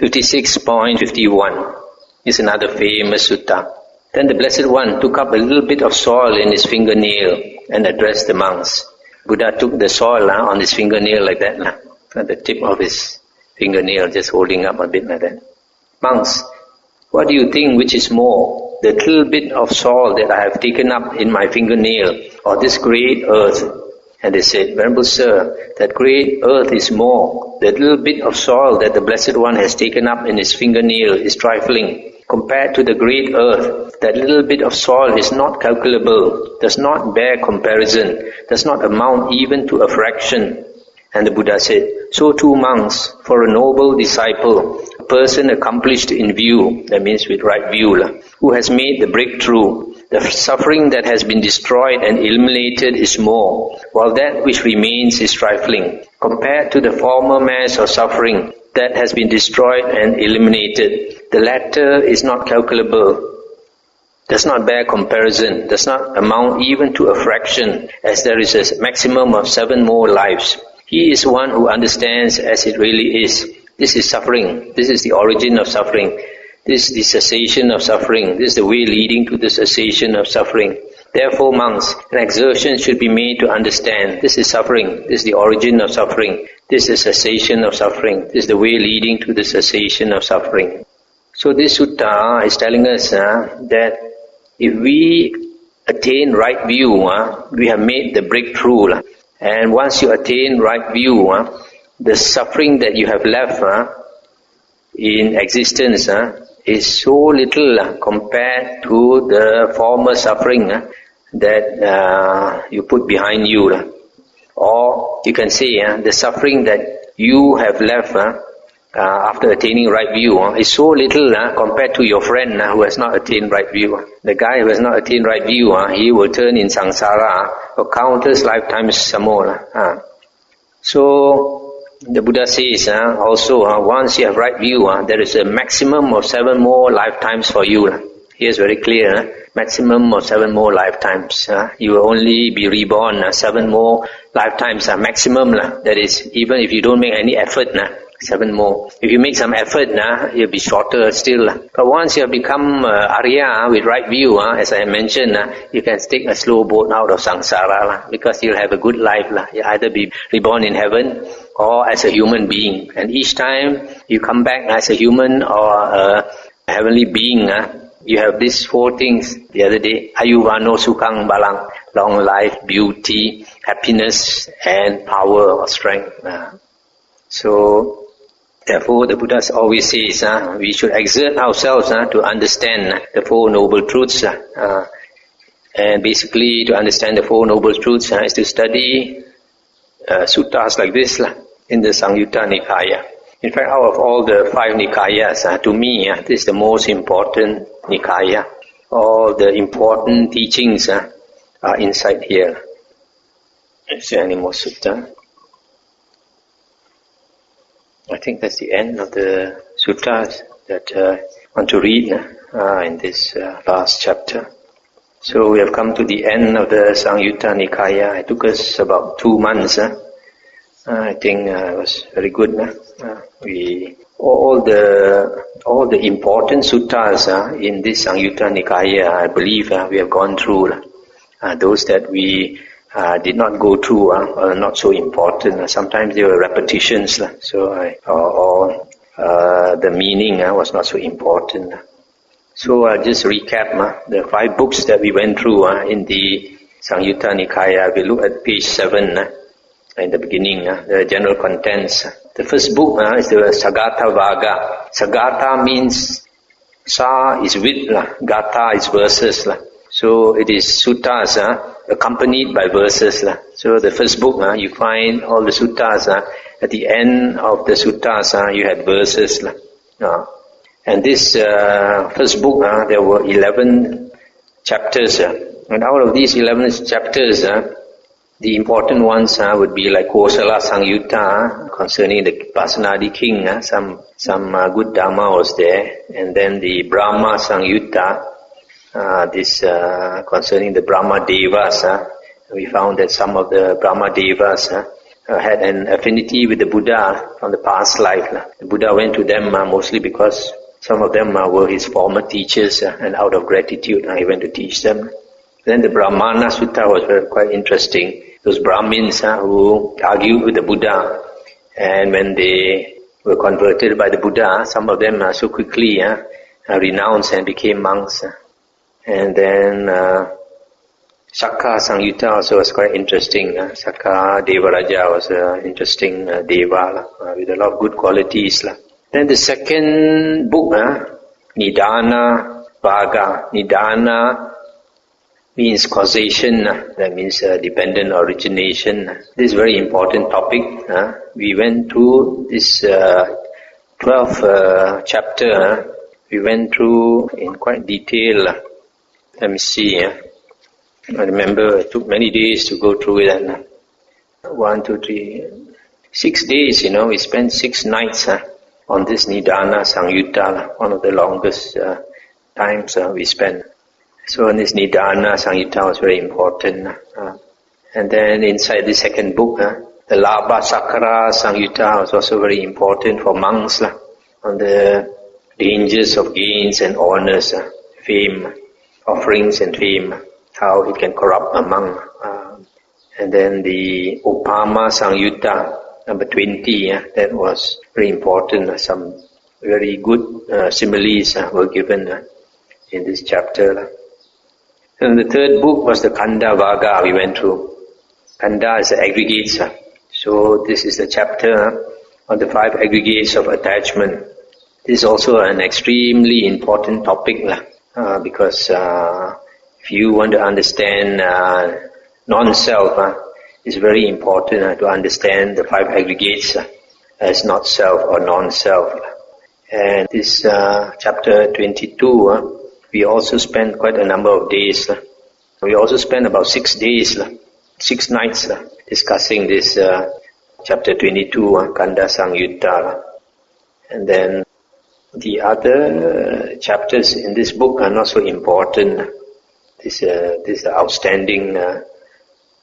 56.51 is another famous sutta. Then the Blessed One took up a little bit of soil in his fingernail and addressed the monks. Buddha took the soil on his fingernail like that, at the tip of his fingernail, just holding up a bit like that. Monks, what do you think which is more, the little bit of soil that I have taken up in my fingernail or this great earth? And they said, Venerable Sir, that great earth is more. The little bit of soil that the Blessed One has taken up in his fingernail is trifling. Compared to the great earth, that little bit of soil is not calculable, does not bear comparison, does not amount even to a fraction. And the Buddha said, so too monks, for a noble disciple, a person accomplished in view, that means with right view, who has made the breakthrough, the suffering that has been destroyed and eliminated is more, while that which remains is trifling. Compared to the former mass of suffering that has been destroyed and eliminated, the latter is not calculable, does not bear comparison, does not amount even to a fraction, as there is a maximum of 7 more lives. He is one who understands as it really is. This is suffering. This is the origin of suffering. This is the cessation of suffering. This is the way leading to the cessation of suffering. Therefore, monks, an exertion should be made to understand. This is suffering. This is the origin of suffering. This is cessation of suffering. This is the way leading to the cessation of suffering. So this sutta is telling us that if we attain right view, we have made the breakthrough. And once you attain right view, the suffering that you have left in existence is so little compared to the former suffering that you put behind you. Or you can say the suffering that you have left after attaining right view is so little compared to your friend who has not attained right view. The guy who has not attained right view, he will turn in samsara for countless lifetimes some more. So the Buddha says also once you have right view, there is a maximum of 7 more lifetimes for you. Here is very clear, maximum of 7 more lifetimes. You will only be reborn 7 more lifetimes, maximum. That is, even if you don't make any effort, 7 more. If you make some effort, you'll be shorter still. But once you have become Arya with right view, as I mentioned, you can take a slow boat out of samsara because you'll have a good life. You'll either be reborn in heaven or as a human being. And each time you come back as a human or a heavenly being, you have these 4 things the other day. Ayuvano Sukhang Balang, long life, beauty, happiness, and power or strength. So, therefore, the Buddha always says we should exert ourselves to understand the 4 noble truths. And basically, to understand the 4 noble truths is to study suttas like this in the Samyutta Nikaya. In fact, out of all the 5 Nikayas, to me, this is the most important Nikaya. All the important teachings are inside here. Is there any more sutta? I think that's the end of the suttas that I want to read in this last chapter. So we have come to the end of the Samyutta Nikaya. It took us about 2 months. I think it was very good. All the important suttas in this Samyutta Nikaya, I believe we have gone through. Those that we did not go through are not so important. Sometimes there were repetitions, so the meaning was not so important. So I'll just recap the 5 books that we went through in the Samyutta Nikaya. We look at page 7 in the beginning, the general contents. The first book is the Sagattha-vagga. Sagattha means Sa is with, Gatha is verses. So it is suttas accompanied by verses. So the first book, you find all the suttas. At the end of the suttas, you had verses. And this first book, there were 11 chapters. And out of these 11 chapters, the important ones would be like Kosala Samyutta concerning the Pasenadi king. Some good Dhamma was there. And then the Brahma Samyutta. This concerning the Brahma Devas, we found that some of the Brahma Devas had an affinity with the Buddha from the past life. The Buddha went to them mostly because some of them were his former teachers, and out of gratitude he went to teach them. Then the Brahmana Sutta was quite interesting. Those Brahmins who argued with the Buddha, and when they were converted by the Buddha, some of them so quickly renounced and became monks. And then Sacca-samyutta also was quite interesting. Sacca Devaraja was an interesting Deva with a lot of good qualities. Then the second book, Nidana Vaga. Nidana means causation, that means dependent origination. This is a very important topic. We went through this 12th chapter. We went through in quite detail. Let me see. I remember it took many days to go through it. 1, 2, 3, 6 days, we spent 6 nights on this Nidana Samyutta, one of the longest times we spent. So this Nidana Samyutta was very important. And then inside the second book, the Labha Sakara Samyutta was also very important for monks, on the dangers of gains and honors, fame, offerings and fame, how it can corrupt a monk. And then the Upama Samyutta, number 20, that was very important. Some very good similes were given in this chapter. And the third book was the Kanda Vaga we went through. Kanda is the aggregates. So this is the chapter on the 5 aggregates of attachment. This is also an extremely important topic because if you want to understand non-self, it's very important to understand the 5 aggregates as not self or non-self. And this chapter 22, we also spent quite a number of days. We also spent about 6 days, 6 nights discussing this chapter 22, Kanda Samyutta. And then the other chapters in this book are not so important. This is an outstanding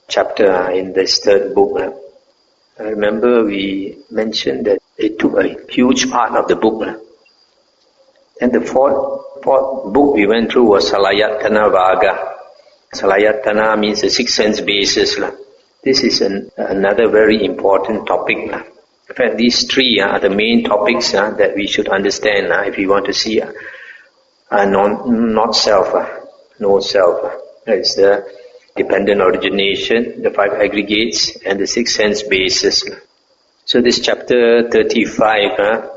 chapter in this third book. I remember we mentioned that it took a huge part of the book. And the fourth book we went through was Salayatana Vaga. Salayatana means the 6 sense basis. This is another very important topic. In fact, these 3 are the main topics that we should understand if we want to see not self, no self. It's the dependent origination, the 5 aggregates, and the 6 sense basis. So this chapter 35,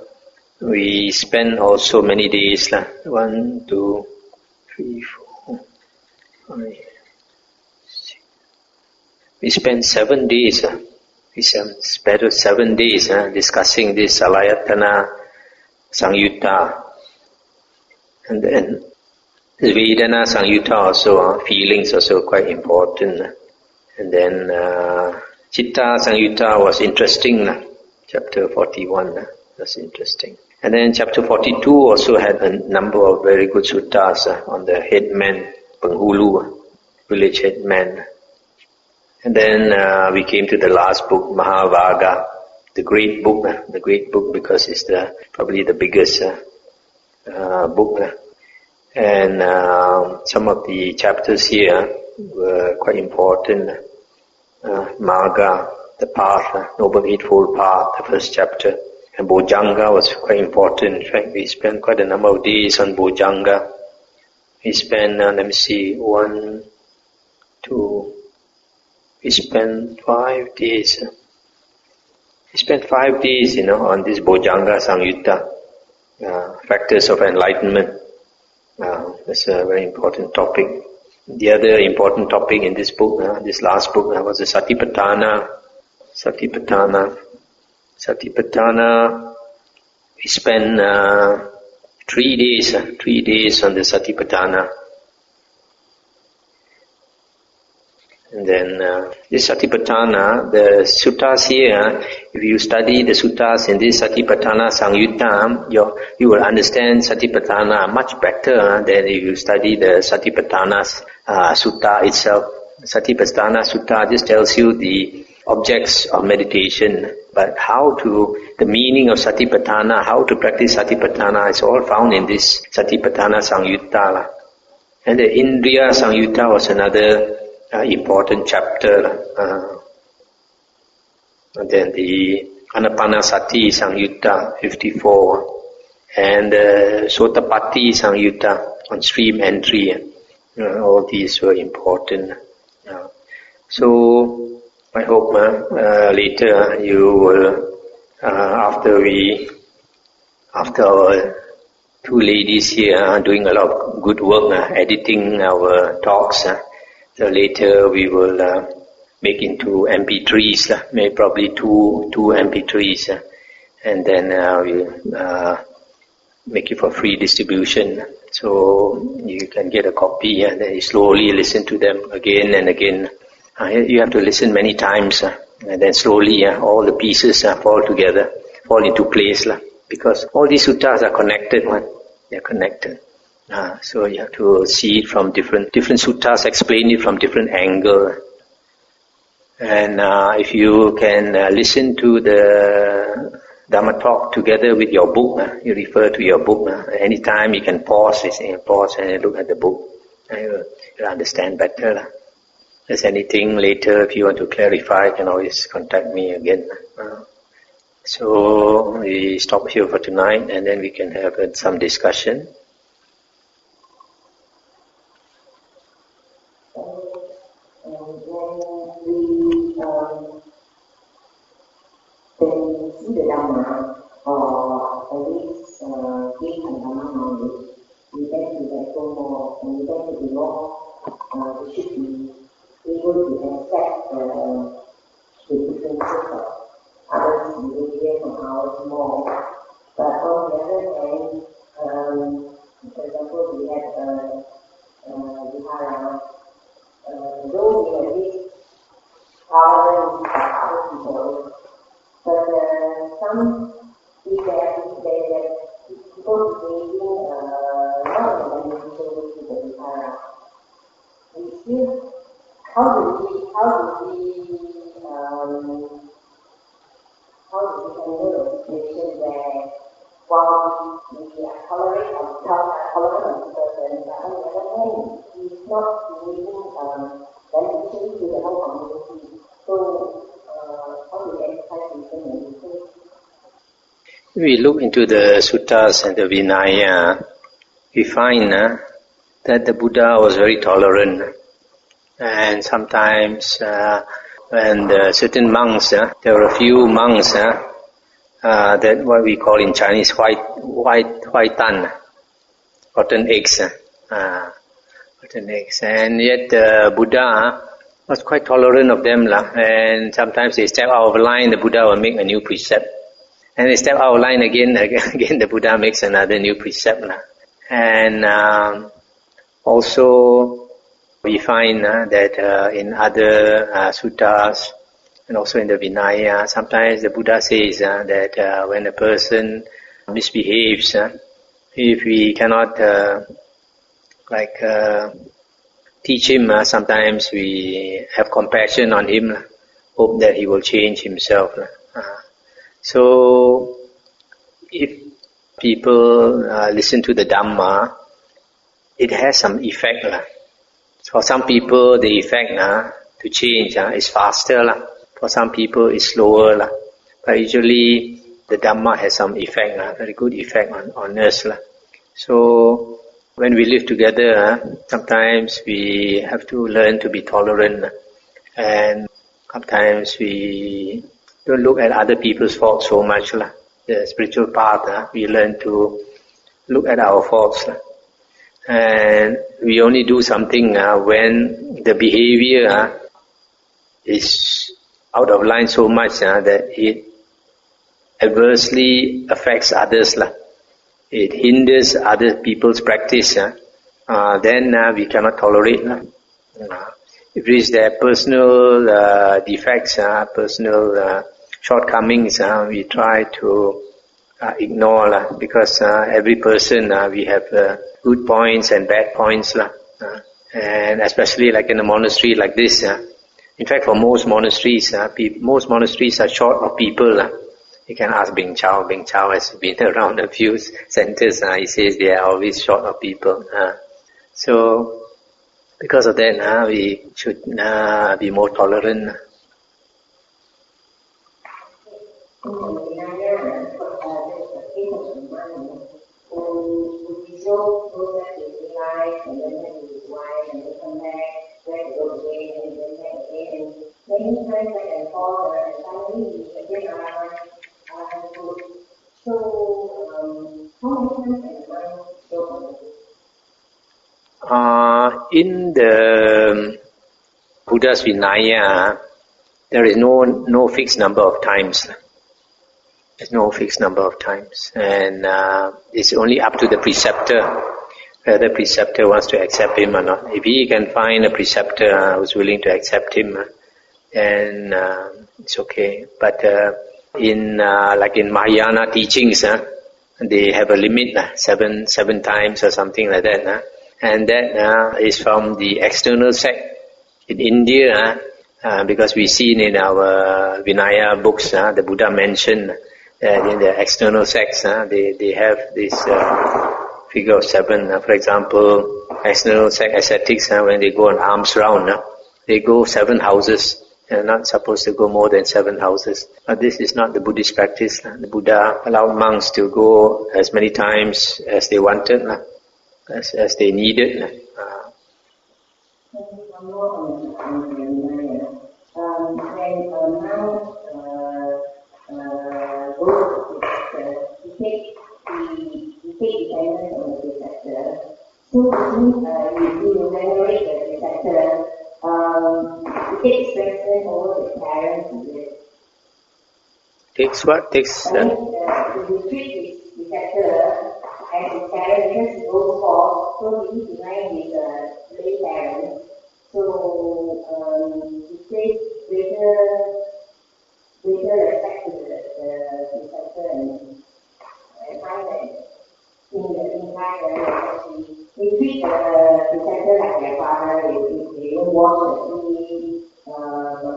we spent also many days. 1, 2, 3, 4, 5, 6. We spent 7 days. We spent 7 days discussing this Salayatana Samyutta. And then the Vedana Samyutta also, feelings also quite important. And then Chitta Samyutta was interesting. Chapter 41 was interesting. And then chapter 42 also had a number of very good suttas on the headman, Penghulu, village headman. And then we came to the last book, Mahavaga, the great book because it's probably the biggest book. And some of the chapters here were quite important. Marga, the path, Noble Eightfold Path, the first chapter. And Bojjhanga was quite important. In fact, we spent quite a number of days on Bojjhanga. We spent, we spent 5 days. We spent 5 days, on this Bojjhanga Samyutta, factors of enlightenment. That's a very important topic. The other important topic in this book, this last book, was the Satipatthana. Satipatthana, we spent 3 days on the Satipatthana. And then this Satipatthana, the suttas here, if you study the suttas in this Satipatthana Samyutta, you will understand Satipatthana much better than if you study the Satipatthana Sutta itself. Satipatthana Sutta just tells you the objects of meditation, but the meaning of Satipatthana, how to practice Satipatthana is all found in this Satipatthana Samyutta. And the Indriya Samyutta was another important chapter. And then the Anapanasati Samyutta 54 and Sotapatti Samyutta on stream entry. All these were important. So I hope later you will, after our two ladies here are doing a lot of good work, editing our talks, so later we will make into MP3s, maybe probably two MP3s, and then we'll make it for free distribution. So you can get a copy and then you slowly listen to them again and again. You have to listen many times, and then slowly all the pieces fall into place, because all these suttas are connected. They're connected. So you have to see it from different suttas, explain it from different angles. And if you can listen to the Dhamma talk together with your book, you refer to your book. Anytime you can pause and look at the book. You'll understand better. If there's anything later, if you want to clarify, you can always contact me again. So we stop here for tonight, and then we can have some discussion. See the Dhamma, or at least gain some Dhamma knowledge, we tend to let go more, and we tend to be more, we should be able to accept the differences of others' behavior from ours more. But on the other hand, for example, we have Vihara, though we have this tolerance of other people, but some people behaving not in a beneficial way to the Vihara. We still, how do we handle a situation where while we are tolerant of the person, but on the other hand, he's not behaving beneficially to the whole community. So how do we exercise wisdom? We look into the suttas and the Vinaya, we find that the Buddha was very tolerant. And sometimes when certain monks, there were a few monks that what we call in Chinese white tan, rotten eggs, and yet the Buddha was quite tolerant of them, and sometimes they step out of line, the Buddha will make a new precept, and they step out of line again, the Buddha makes another new precept, and also we find that in other suttas and also in the Vinaya, sometimes the Buddha says that when a person misbehaves, if we cannot teach him, sometimes we have compassion on him, hope that he will change himself. So if people listen to the Dhamma, it has some effect. For some people, the effect to change is faster. For some people, it's slower. But usually, the Dhamma has some effect, very good effect on us. So, when we live together, sometimes we have to learn to be tolerant. And sometimes we don't look at other people's faults so much. The spiritual path, we learn to look at our faults. And we only do something when the behavior is out of line so much that it adversely affects others. It hinders other people's practice. Then we cannot tolerate. If it is their personal defects, personal shortcomings, we try to ignore, because every person we have good points and bad points, and especially like in a monastery like this, In fact, for most monasteries are short of people. You can ask Bing Chao. Bing Chao has been around a few centers. He says they are always short of people. So, because of that, we should be more tolerant. In the Buddha's Vinaya, there is no fixed number of times. There's no fixed number of times, and it's only up to the preceptor whether the preceptor wants to accept him or not. If he can find a preceptor who's willing to accept him, then it's okay. But in Mahayana teachings, they have a limit, seven times or something like that, and that is from the external sect. In India, because we've seen in our Vinaya books, the Buddha mentioned that in the external sects, they have this figure of 7. For example, external sect ascetics, when they go on alms round, they go 7 houses. They're not supposed to go more than 7 houses. But this is not the Buddhist practice. The Buddha allowed monks to go as many times as they wanted, as they needed. Takes what? Takes... you treat his preceptor as his parent because he goes forth, so he needs to remain with the lay parent. So he takes greater respect to the preceptor and find that in time they treat the preceptor like their father. They don't wash the feet,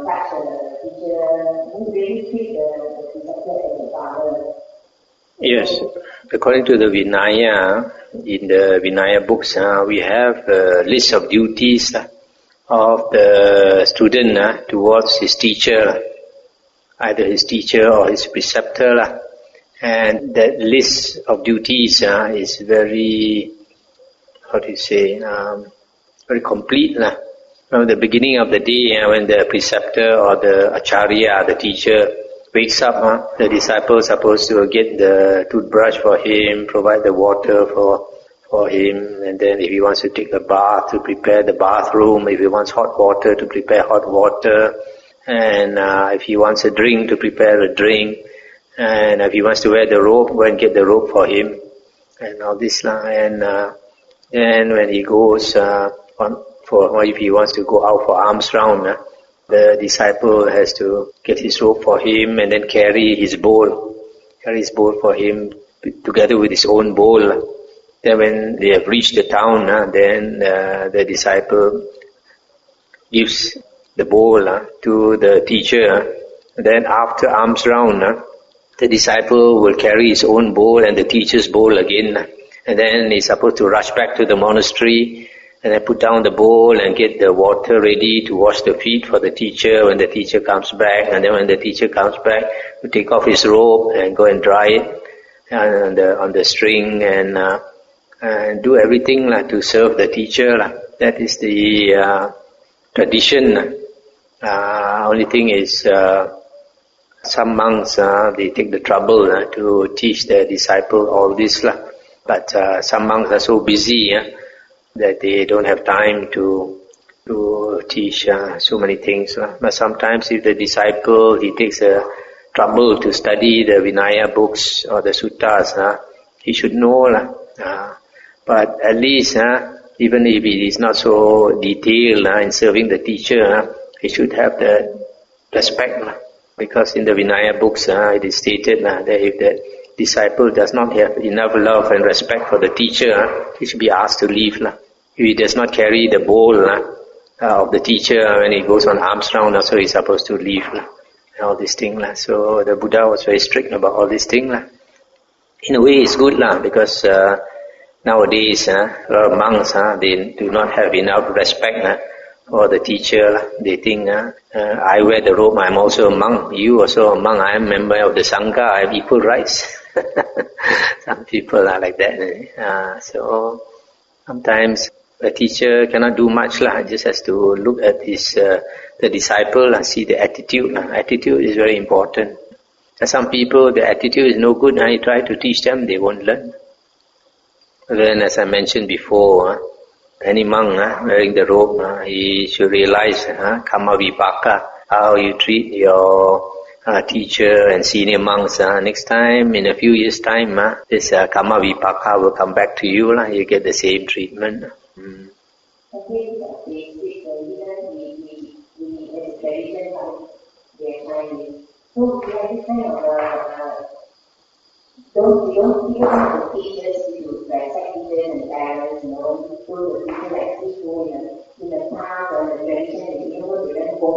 touch the teacher. They really treat the preceptor as their father. Yes, according to the Vinaya, in the Vinaya books, we have a list of duties of the student towards his teacher, either his teacher or his preceptor. And that list of duties is very, very complete. From the beginning of the day, when the preceptor or the acharya, the teacher, wakes up, the disciple is supposed to get the toothbrush for him, provide the water for him, and then if he wants to take a bath, to prepare the bathroom, if he wants hot water, to prepare hot water, and if he wants a drink, to prepare a drink, and if he wants to wear the robe, go and get the robe for him, and all this. And then when he goes if he wants to go out for alms round, the disciple has to get his robe for him and then carry his bowl for him together with his own bowl. Then when they have reached the town, then the disciple gives the bowl to the teacher. Then after alms round, the disciple will carry his own bowl and the teacher's bowl again. And then he's supposed to rush back to the monastery and then put down the bowl and get the water ready to wash the feet for the teacher when the teacher comes back. And then when the teacher comes back, to take off his robe and go and dry it on the string and do everything to serve the teacher. That is the tradition. Only thing is some monks they take the trouble to teach their disciple all this. But some monks are so busy that they don't have time to teach so many things. But sometimes if the disciple, he takes the trouble to study the Vinaya books or the suttas, he should know. But at least, even if it is not so detailed in serving the teacher, he should have the respect. Because in the Vinaya books, it is stated that if the disciple does not have enough love and respect for the teacher, he should be asked to leave. If he does not carry the bowl, of the teacher. When he goes on alms round also he's supposed to leave all these things. So the Buddha was very strict about all these things. In a way it's good because nowadays a lot of monks they do not have enough respect for the teacher. They think I wear the robe, I'm also a monk, you also a monk, I am a member of the Sangha, I have equal rights. Some people are like that. So sometimes a teacher cannot do much, just has to look at the disciple and see the attitude. Attitude is very important. And some people, the attitude is no good, you try to teach them, they won't learn. Then as I mentioned before, any monk wearing the robe, he should realize karma vipaka, how you treat your teacher and senior monks. Next time, in a few years' time, this karma vipaka will come back to you. You get the same treatment. So we have this kind of don't feel the teachers to respect teachers and parents, so the people actually go in the past or the tradition, they don't go,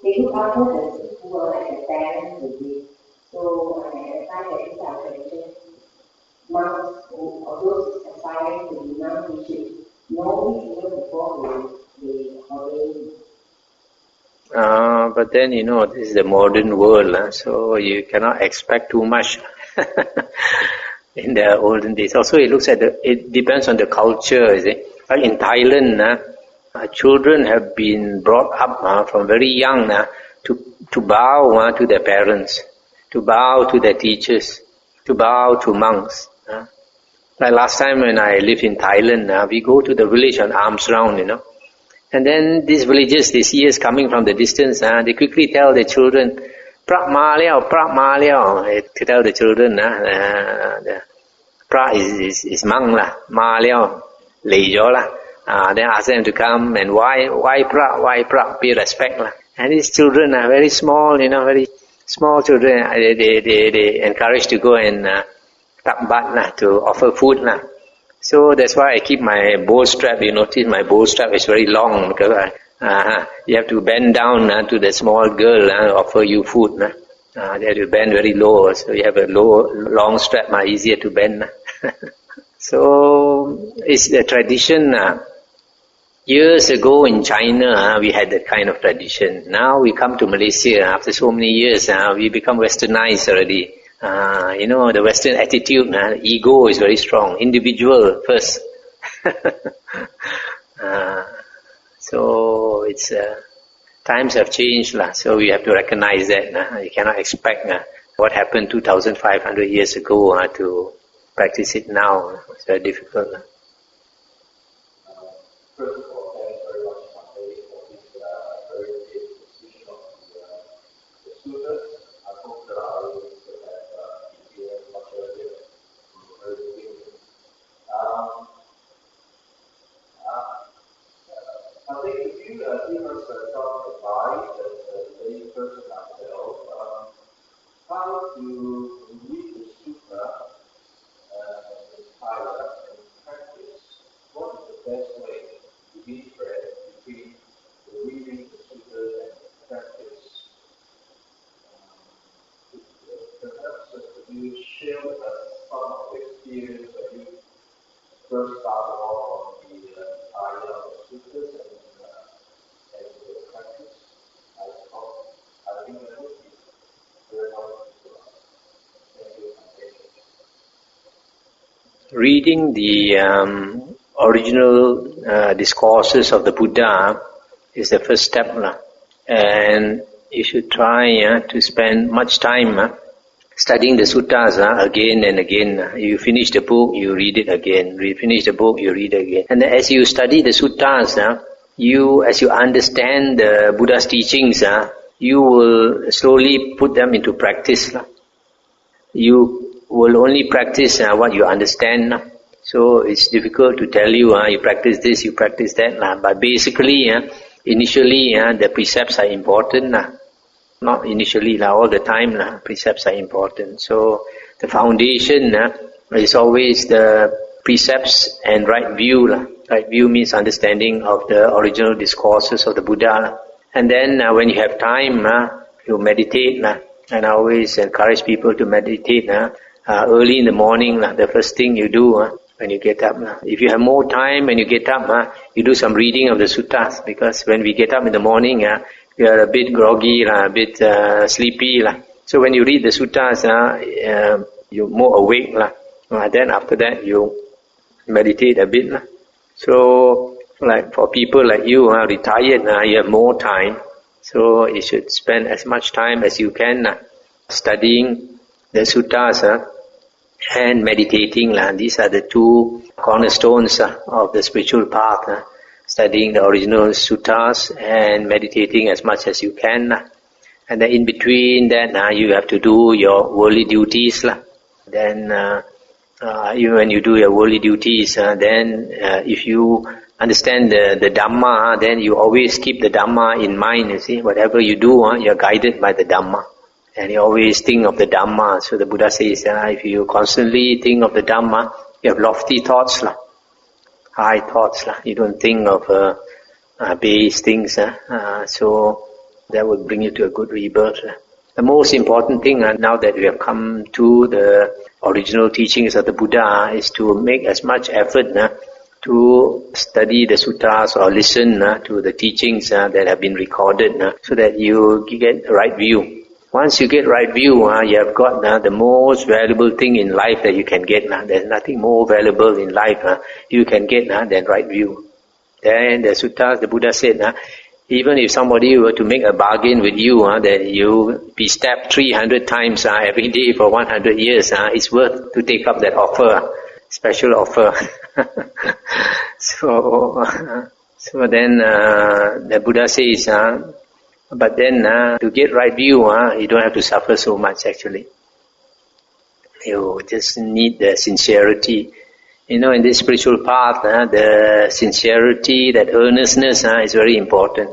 they look after the people like the parents would be. So I find that these are traditions. Monks or those aspiring to be monks, they should know this even before they ordain. But then, this is the modern world, so you cannot expect too much. In the olden days. Also, it depends on the culture, is it? Like in Thailand, children have been brought up from very young to bow to their parents, to bow to their teachers, to bow to monks. Like last time when I lived in Thailand, we go to the village on alms round, And then these villagers, they see us coming from the distance, they quickly tell their children, Prak ma liao, to tell the children, the Prak is monk ma liao, lei jo then ask them to come, and why Prak, pay respect And these children are very small, very small children, they encouraged to go and tak bat to offer food So that's why I keep my bow strap. You notice my bow strap is very long because you have to bend down to the small girl offer you food. They have to bend very low, so you have a long strap, easier to bend. So it's the tradition. Years ago in China, we had that kind of tradition. Now we come to Malaysia after so many years, we become westernized already. The Western attitude, ego is very strong. Individual first. So it's times have changed, so we have to recognize that. You cannot expect what happened 2,500 years ago to practice it now. It's very difficult. First of all, thanks very much, Mahathera, for this very clear exposition of the sutras. I hope that our audience will have been much earlier from the very beginning. I think if you give us some advice as a lay person ourselves, how to read the sutra entirely and practice, what is the best way to differentiate between the reading the sutra and practice? Perhaps could you share with us some of the experience when you first started off on the idea of the sutras and the practice? I think that would be very helpful to us. Thank you. Reading the original discourses of the Buddha is the first step, and you should try to spend much time studying the suttas again and again. You finish the book, you read it again. Finish the book, you read it again. And as you study the suttas, as you understand the Buddha's teachings, you will slowly put them into practice. You will only practice what you understand. So it's difficult to tell you, you practice this, you practice that. But basically, initially, the precepts are important. Not initially, all the time, precepts are important. So the foundation is always the precepts and right view Right view means understanding of the original discourses of the Buddha. And then when you have time, you meditate. And I always encourage people to meditate early in the morning. The first thing you do when you get up. If you have more time when you get up, you do some reading of the suttas. Because when we get up in the morning, we are a bit groggy, a bit sleepy. So when you read the suttas, you're more awake. Then after that, you meditate a bit. So, like for people like you, retired, you have more time. So you should spend as much time as you can studying the suttas and meditating. These are the two cornerstones of the spiritual path. Studying the original suttas and meditating as much as you can. And then in between that, you have to do your worldly duties. Then even when you do your worldly duties, then if you understand the Dhamma, then you always keep the Dhamma in mind, you see. Whatever you do, you're guided by the Dhamma. And you always think of the Dhamma. So the Buddha says, if you constantly think of the Dhamma, you have lofty thoughts, high thoughts. You don't think of base things. So that will bring you to a good rebirth. The most important thing now that we have come to the original teachings of the Buddha is to make as much effort to study the suttas or listen to the teachings that have been recorded so that you get the right view. Once you get right view, you have got the most valuable thing in life that you can get. There's nothing more valuable in life you can get than right view. Then the suttas, the Buddha said, even if somebody were to make a bargain with you that you be stabbed 300 times every day for 100 years, it's worth to take up that offer, special offer. So then the Buddha says, but then to get right view, you don't have to suffer so much actually. You just need the sincerity. In this spiritual path, the sincerity, that earnestness is very important.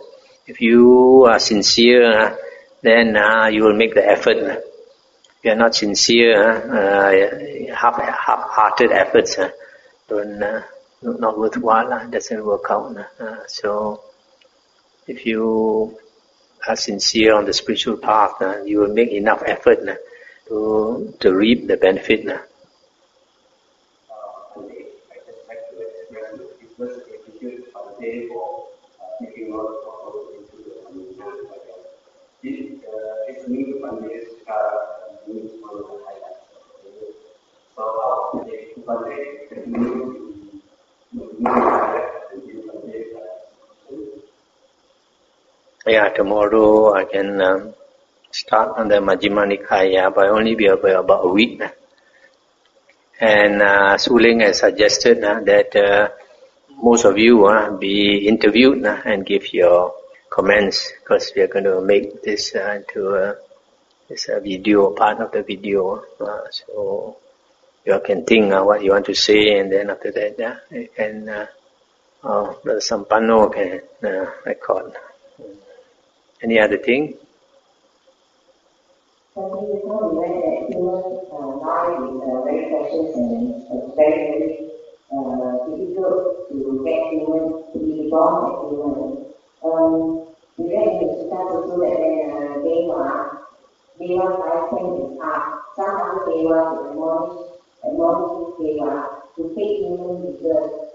If you are sincere, then you will make the effort. If you are not sincere, half-hearted efforts not worthwhile, doesn't work out. So if you are sincere on the spiritual path, you will make enough effort to reap the benefit. Yeah, tomorrow I can start on the Majjhima Nikaya, but only be about a week. And Suling has suggested that most of you be interviewed and give your comments, because we are going to make this into this video, part of the video. So you can think what you want to say, and then after that you can Brother Sampano can record. Any other thing? Something is not aware that human life is very precious and it's very difficult to get human, to be born as human. We read in the Sutta also that when Deva's lifetime is up, some other Devas admonish Deva to take human rebirth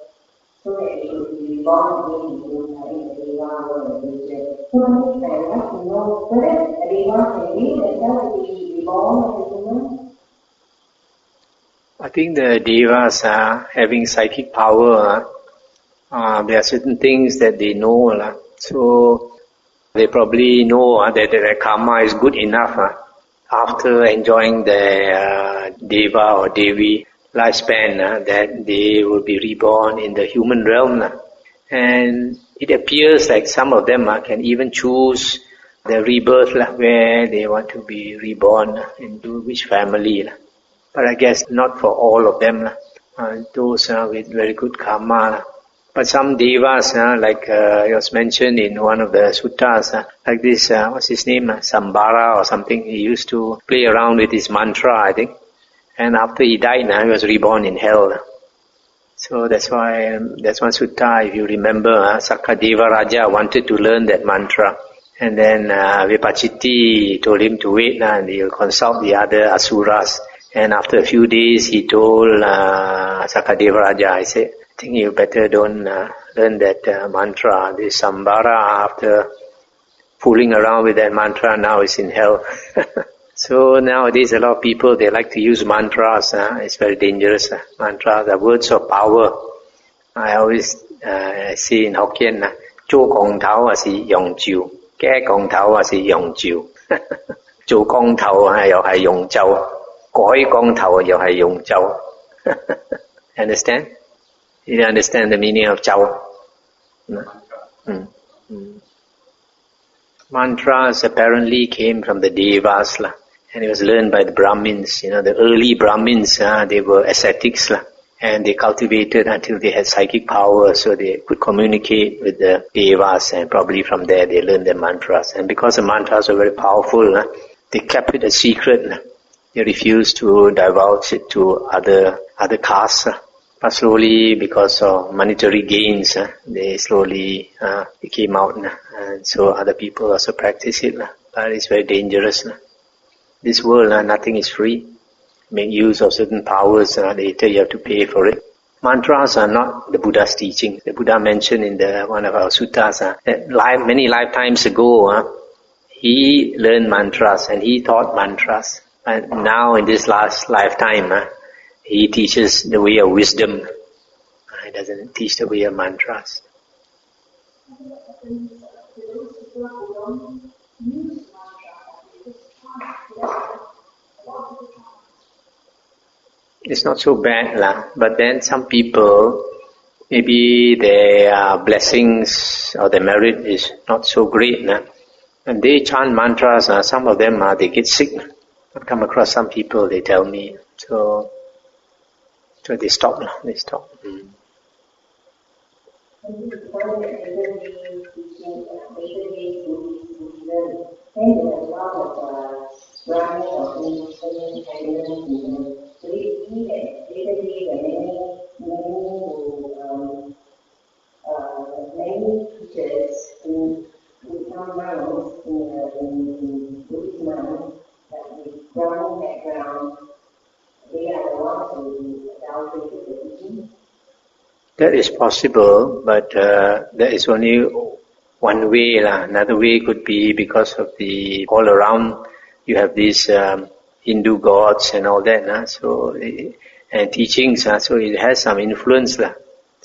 so that they should be reborn again into having a Deva world in the future. So one thing I would like to know whether a Deva can bring themselves to be reborn as a human? I think the Devas are having psychic power. There are certain things that they know. So they probably know that their karma is good enough after enjoying the Deva or Devi lifespan that they will be reborn in the human realm. And it appears like some of them can even choose the rebirth where they want to be reborn, into which family. But I guess not for all of them. Those with very good karma. But some devas, like it was mentioned in one of the suttas, like this, what's his name, Sambara or something, he used to play around with his mantra, I think. And after he died, he was reborn in hell. So that's why, that's one sutta, if you remember, Sacca-samyutta wanted to learn that mantra. And then Vipachiti told him to wait and he'll consult the other asuras. And after a few days, he told Sacca-samyutta, I said, I think you better don't learn that mantra. This Sambara, after fooling around with that mantra, now is in hell. So nowadays a lot of people, they like to use mantras. It's very dangerous. Mantras are words of power. I always say in Hokkien, 做降頭還是用照，嘅降頭還是用照，做降頭又係用咒，改降頭又係用咒。Understand? You understand the meaning of 咒? Mantras apparently came from the Devas, and it was learned by the Brahmins. The early Brahmins, they were ascetics, and they cultivated until they had psychic power, so they could communicate with the Devas, and probably from there they learned the mantras. And because the mantras were very powerful, they kept it a secret. They refused to divulge it to other castes. But slowly, because of monetary gains, they slowly it came out, and so other people also practice it. But it's very dangerous. This world, nothing is free. Make use of certain powers, later you have to pay for it. Mantras are not the Buddha's teaching. The Buddha mentioned in one of our suttas that many lifetimes ago, he learned mantras and he taught mantras. And now in this last lifetime, he teaches the way of wisdom. He doesn't teach the way of mantras. It's not so bad, but then some people, maybe their blessings or their merit is not so great, and they chant mantras, some of them, they get sick. I've come across some people, they tell me, so they stop. Many teachers who become monks in Buddhist monks, with Brahmin background, they are the ones who adulterated the teaching. That is possible, but there is only one way. Another way could be because of the all around you have these Hindu gods and all that, and teachings, so it has some influence.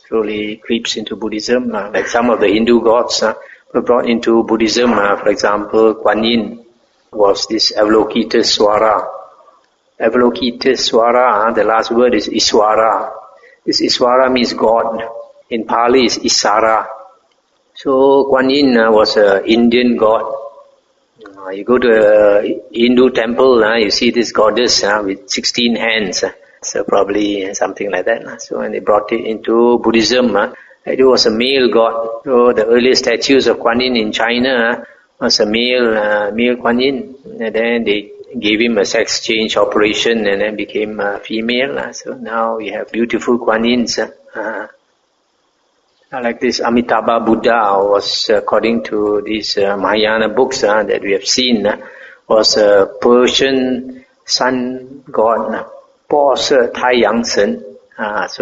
Slowly creeps into Buddhism, like some of the Hindu gods were brought into Buddhism. For example, Kuan Yin was this Avalokiteswara. Avalokiteswara, the last word is Iswara. This Iswara means God. In Pali is Isara. So Kuan Yin was an Indian god. You go to a Hindu temple, you see this goddess with 16 hands. So probably something like that. So when they brought it into Buddhism, it was a male god. So the earliest statues of Kuan Yin in China was a male Kuan Yin. And then they gave him a sex change operation and then became female. So now we have beautiful Kuan Yins. Like this Amitabha Buddha was, according to these Mahayana books that we have seen, was a Persian sun god. So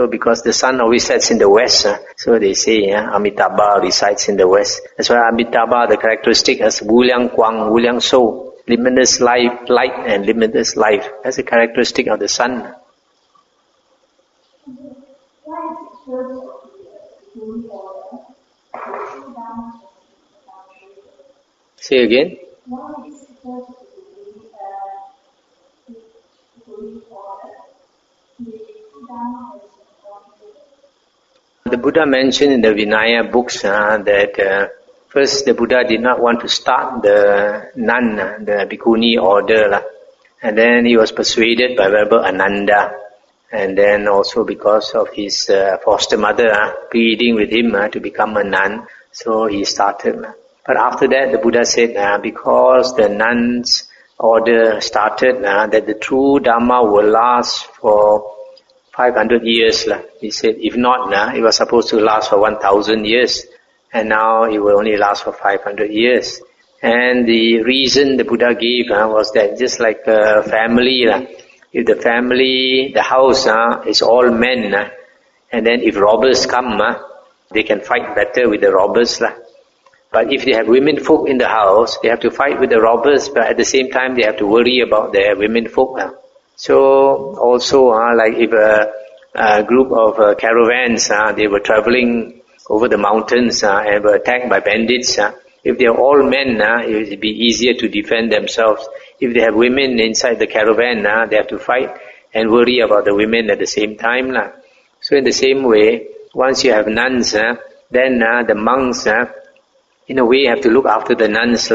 because the sun always sets in the west, so they say Amitabha resides in the west. That's why Amitabha, the characteristic has Wuliang Kwang, Wuliang Shou, limitless light and limitless life. That's a characteristic of the sun. Say again. The Buddha mentioned in the Vinaya books that first the Buddha did not want to start the nun, the bhikkhuni order, and then he was persuaded by Venerable Ananda, and then also because of his foster mother pleading with him to become a nun, so he started. But after that the Buddha said because the nuns order started, that the true Dhamma will last for 500 years. He said, if not, it was supposed to last for 1,000 years. And now it will only last for 500 years. And the reason the Buddha gave was that just like a family, if the family, the house is all men, and then if robbers come, they can fight better with the robbers. But if they have women folk in the house, they have to fight with the robbers, but at the same time they have to worry about their women folk. So also, like if a group of caravans, they were traveling over the mountains and were attacked by bandits. If they are all men, it would be easier to defend themselves. If they have women inside the caravan, they have to fight and worry about the women at the same time. So in the same way, once you have nuns, then the monks, in a way, have to look after the nuns,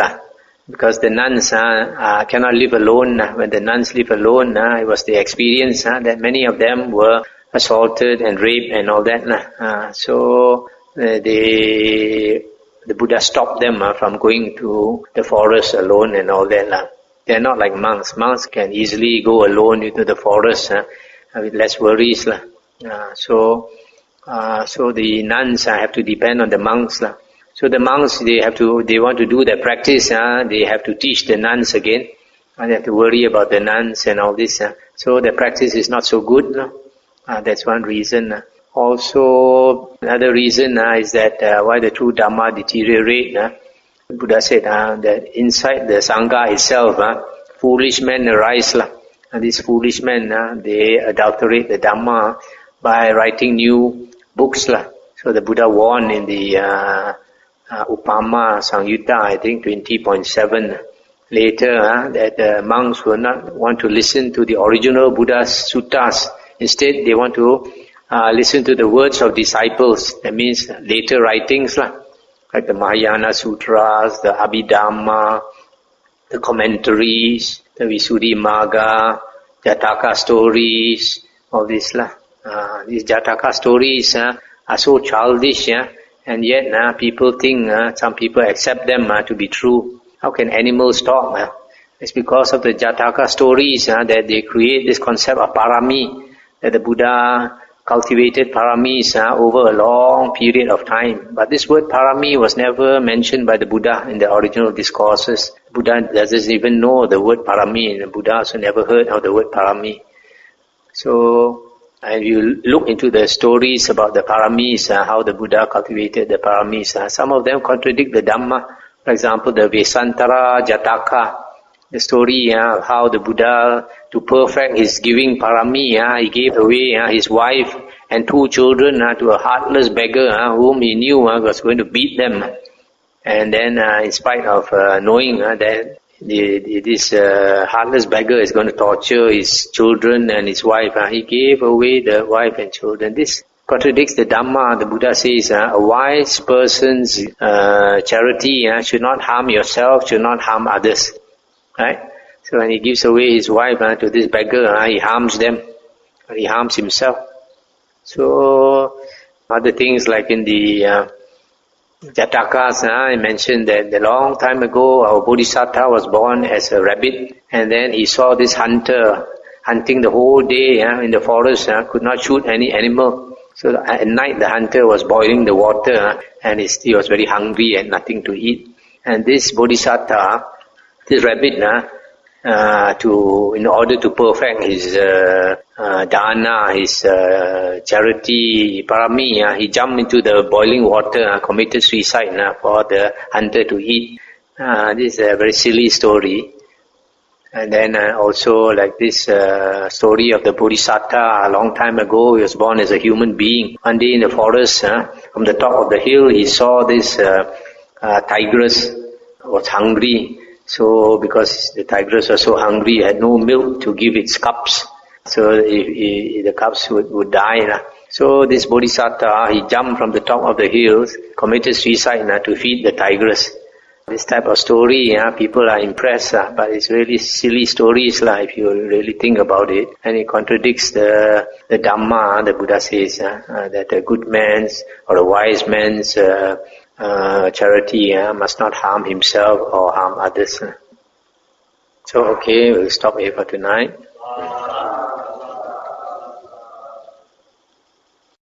because the nuns cannot live alone. When the nuns live alone, it was the experience that many of them were assaulted and raped and all that. So the Buddha stopped them from going to the forest alone and all that. They are not like monks. Monks can easily go alone into the forest with less worries. So the nuns have to depend on the monks. So the monks, they want to do their practice, they have to teach the nuns again, and they have to worry about the nuns and all this. So the practice is not so good. That's one reason. Also, another reason is that why the true Dhamma deteriorate. Buddha said that inside the Sangha itself, foolish men arise. And these foolish men, they adulterate the Dhamma by writing new books. So the Buddha warned in the Upama Samyutta, I think 20.7 later, that monks will not want to listen to the original Buddha's suttas. Instead, they want to listen to the words of disciples. That means later writings, like the Mahayana Sutras, the Abhidhamma, the commentaries, the Visuddhimagga, Jataka stories, all this. These Jataka stories are so childish, and yet people think, some people accept them to be true. How can animals talk? It's because of the Jataka stories that they create this concept of parami, that the Buddha cultivated paramis over a long period of time. But this word parami was never mentioned by the Buddha in the original discourses. Buddha doesn't even know the word parami, and the Buddha also never heard of the word parami. So, if you look into the stories about the paramis, how the Buddha cultivated the paramis, some of them contradict the Dhamma. For example, the Vesantara Jataka, the story of how the Buddha, to perfect his giving parami, he gave away his wife and 2 children to a heartless beggar whom he knew was going to beat them. And then, in spite of knowing that this heartless beggar is going to torture his children and his wife, he gave away the wife and children. This contradicts the Dhamma. The Buddha says a wise person's charity should not harm yourself, should not harm others. Right? So when he gives away his wife to this beggar, he harms them, he harms himself. So other things like in the Jatakas, I mentioned that a long time ago our Bodhisattva was born as a rabbit, and then he saw this hunter hunting the whole day in the forest, could not shoot any animal. So at night the hunter was boiling the water and he was very hungry and nothing to eat. And this Bodhisattva, this rabbit, in order to perfect his dana, his charity, parami, he jumped into the boiling water, committed suicide for the hunter to eat. This is a very silly story. And then also like this story of the Bodhisattva, a long time ago, he was born as a human being. One day in the forest, from the top of the hill, he saw this tigress was hungry. So because the tigress was so hungry, it had no milk to give its cubs. So if the cubs would die. So this Bodhisattva, he jumped from the top of the hills, committed suicide to feed the tigress. This type of story, people are impressed, but it's really silly stories if you really think about it. And it contradicts the Dhamma. The Buddha says that a good man's or a wise man's charity must not harm himself or harm others. So okay, we'll stop here for tonight.